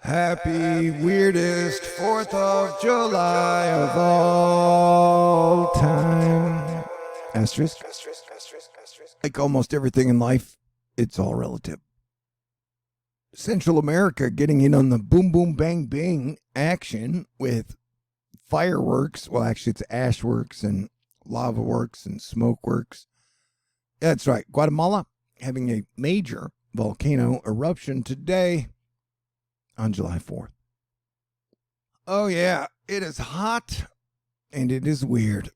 Happy weirdest 4th of July of all time. Asterisk. Like almost everything in life, it's all relative. Central America getting in on the boom boom bang bang action with fireworks. Well, actually it's ash works and lava works and smoke works. That's right. Guatemala having a major volcano eruption today on July 4th. Oh yeah, it is hot and it is weird.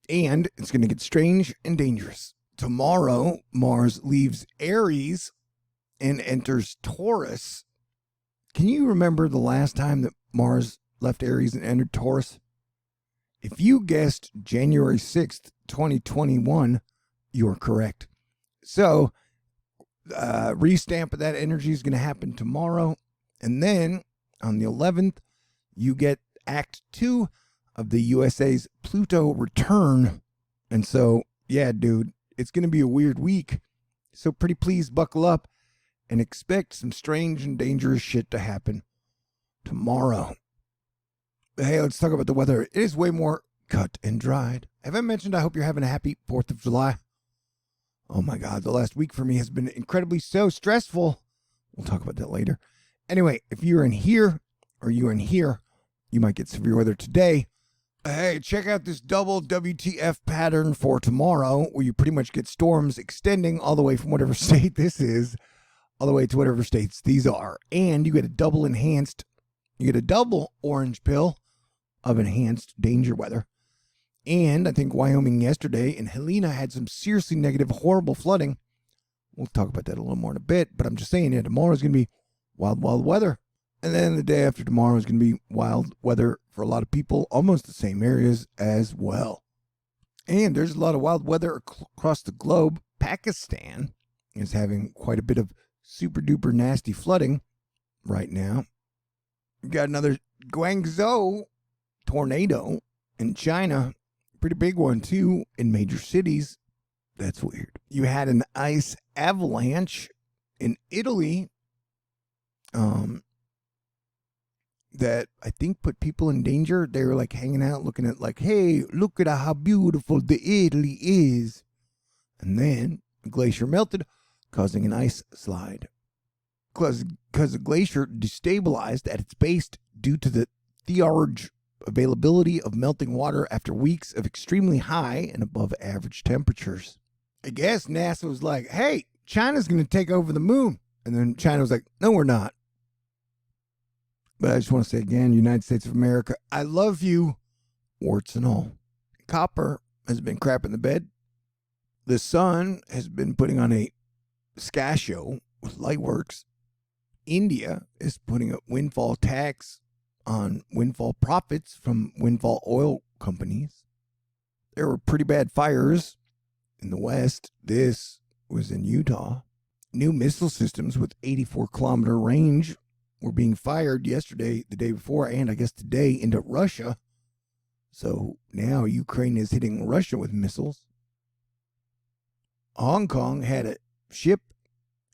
And it's going to get strange and dangerous. Tomorrow, Mars leaves Aries and enters Taurus. Can you remember the last time that Mars left Aries and entered Taurus? If you guessed January 6th, 2021, you're correct. So, restamp of that energy is going to happen tomorrow. And then on the 11th, you get Act 2 of the USA's Pluto return. And so, yeah, dude, it's going to be a weird week. So pretty please buckle up and expect some strange and dangerous shit to happen tomorrow. Hey, let's talk about the weather. It is way more cut and dried. Have I mentioned I hope you're having a happy 4th of July? Oh my God, the last week for me has been incredibly so stressful. We'll talk about that later. Anyway, if you're in here or you're in here, you might get severe weather today. Hey, check out this double WTF pattern for tomorrow, where you pretty much get storms extending all the way from whatever state this is, all the way to whatever states these are. And you get a double orange pill of enhanced danger weather. And I think Wyoming yesterday and Helena had some seriously negative, horrible flooding. We'll talk about that a little more in a bit, but I'm just saying, tomorrow is going to be wild, wild weather. And then the day after tomorrow is going to be wild weather for a lot of people, almost the same areas as well. And there's a lot of wild weather across the globe. Pakistan is having quite a bit of super duper nasty flooding right now. We've got another Guangzhou tornado in China. Pretty big one too in major cities. That's weird. You had an ice avalanche in Italy. That I think put people in danger. They were like hanging out looking at like, hey, look at how beautiful the Italy is. And then a glacier melted, causing an ice slide. Because the glacier destabilized at its base due to the THORnews availability of melting water after weeks of extremely high and above average temperatures. I guess NASA was like, hey, China's going to take over the moon. And then China was like, no, we're not. But I just want to say again, United States of America, I love you, warts and all. Copper has been crapping the bed. The sun has been putting on a sky show with Lightworks. India is putting a windfall tax on windfall profits from windfall oil companies. There were pretty bad fires in the West. This was in Utah. New missile systems with 84-kilometer range were being fired yesterday, the day before, and I guess today into Russia. So now Ukraine is hitting Russia with missiles. Hong Kong had a ship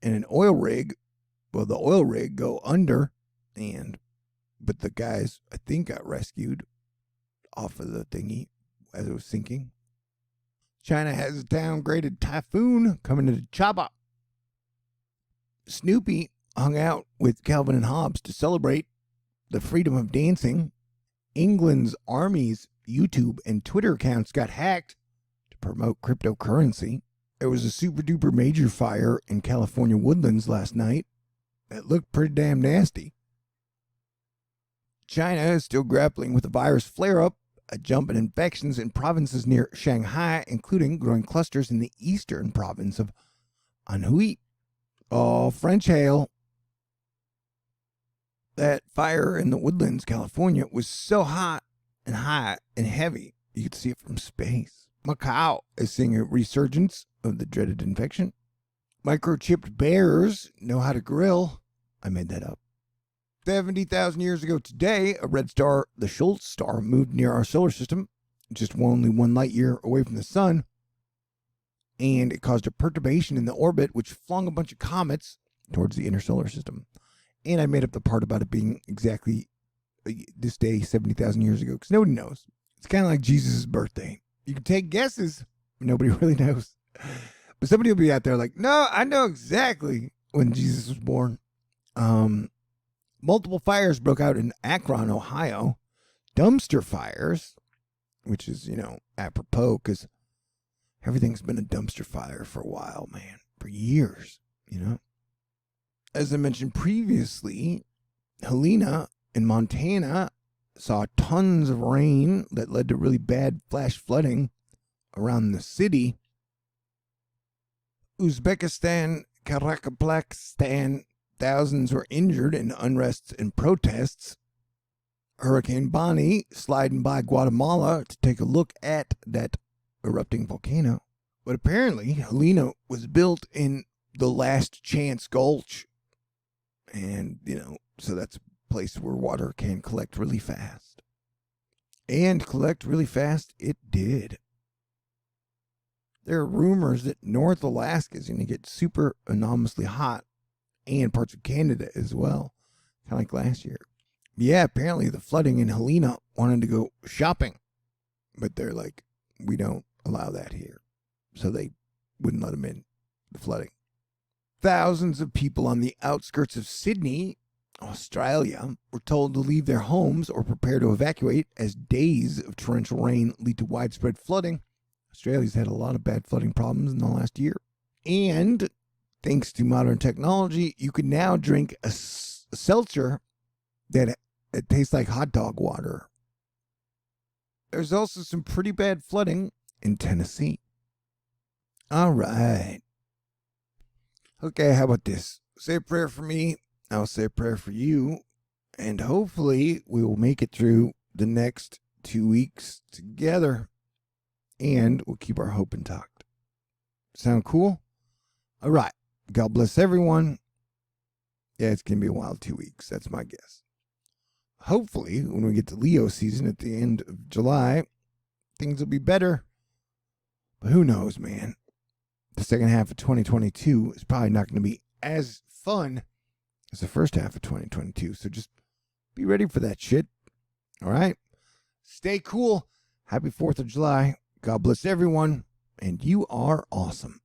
and an oil rig. Well, the oil rig go under, but the guys, I think, got rescued off of the thingy as it was sinking. China has a downgraded typhoon coming into Chaba. Snoopy hung out with Calvin and Hobbes to celebrate the freedom of dancing. England's army's YouTube and Twitter accounts got hacked to promote cryptocurrency. There was a super duper major fire in California woodlands last night that looked pretty damn nasty. China is still grappling with a virus flare-up, a jump in infections in provinces near Shanghai, including growing clusters in the eastern province of Anhui. Oh, French hail. That fire in the woodlands, California, was so hot and heavy, you could see it from space. Macau is seeing a resurgence of the dreaded infection. Microchipped bears know how to grill. I made that up. 70,000 years ago today, a red star, the Schultz star, moved near our solar system, just only 1 light year away from the sun. And it caused a perturbation in the orbit, which flung a bunch of comets towards the inner solar system. And I made up the part about it being exactly this day 70,000 years ago, because nobody knows. It's kind of like Jesus' birthday. You can take guesses, but nobody really knows. But somebody will be out there like, no, I know exactly when Jesus was born. Multiple fires broke out in Akron, Ohio. Dumpster fires, which is, apropos, because everything's been a dumpster fire for a while, man. For years, As I mentioned previously, Helena in Montana saw tons of rain that led to really bad flash flooding around the city. Uzbekistan, Kazakhstan, thousands were injured in unrest and protests. Hurricane Bonnie sliding by Guatemala to take a look at that erupting volcano. But apparently, Helena was built in the Last Chance Gulch. And, so that's a place where water can collect really fast. And collect really fast, it did. There are rumors that North Alaska is going to get super anomalously hot, and parts of Canada as well, kind of like last year. Yeah, apparently the flooding in Helena wanted to go shopping, but they're like, we don't allow that here. So they wouldn't let them in, the flooding. Thousands of people on the outskirts of Sydney, Australia, were told to leave their homes or prepare to evacuate as days of torrential rain lead to widespread flooding. Australia's had a lot of bad flooding problems in the last year. And thanks to modern technology, you can now drink a seltzer that it tastes like hot dog water. There's also some pretty bad flooding in Tennessee. All right. Okay, how about this? Say a prayer for me. I'll say a prayer for you. And hopefully we will make it through the next 2 weeks together. And we'll keep our hope intact. Sound cool? All right. God bless everyone. Yeah, it's going to be a wild 2 weeks. That's my guess. Hopefully, when we get to Leo season at the end of July, things will be better. But who knows, man? The second half of 2022 is probably not going to be as fun as the first half of 2022. So just be ready for that shit. All right? Stay cool. Happy 4th of July. God bless everyone. And you are awesome.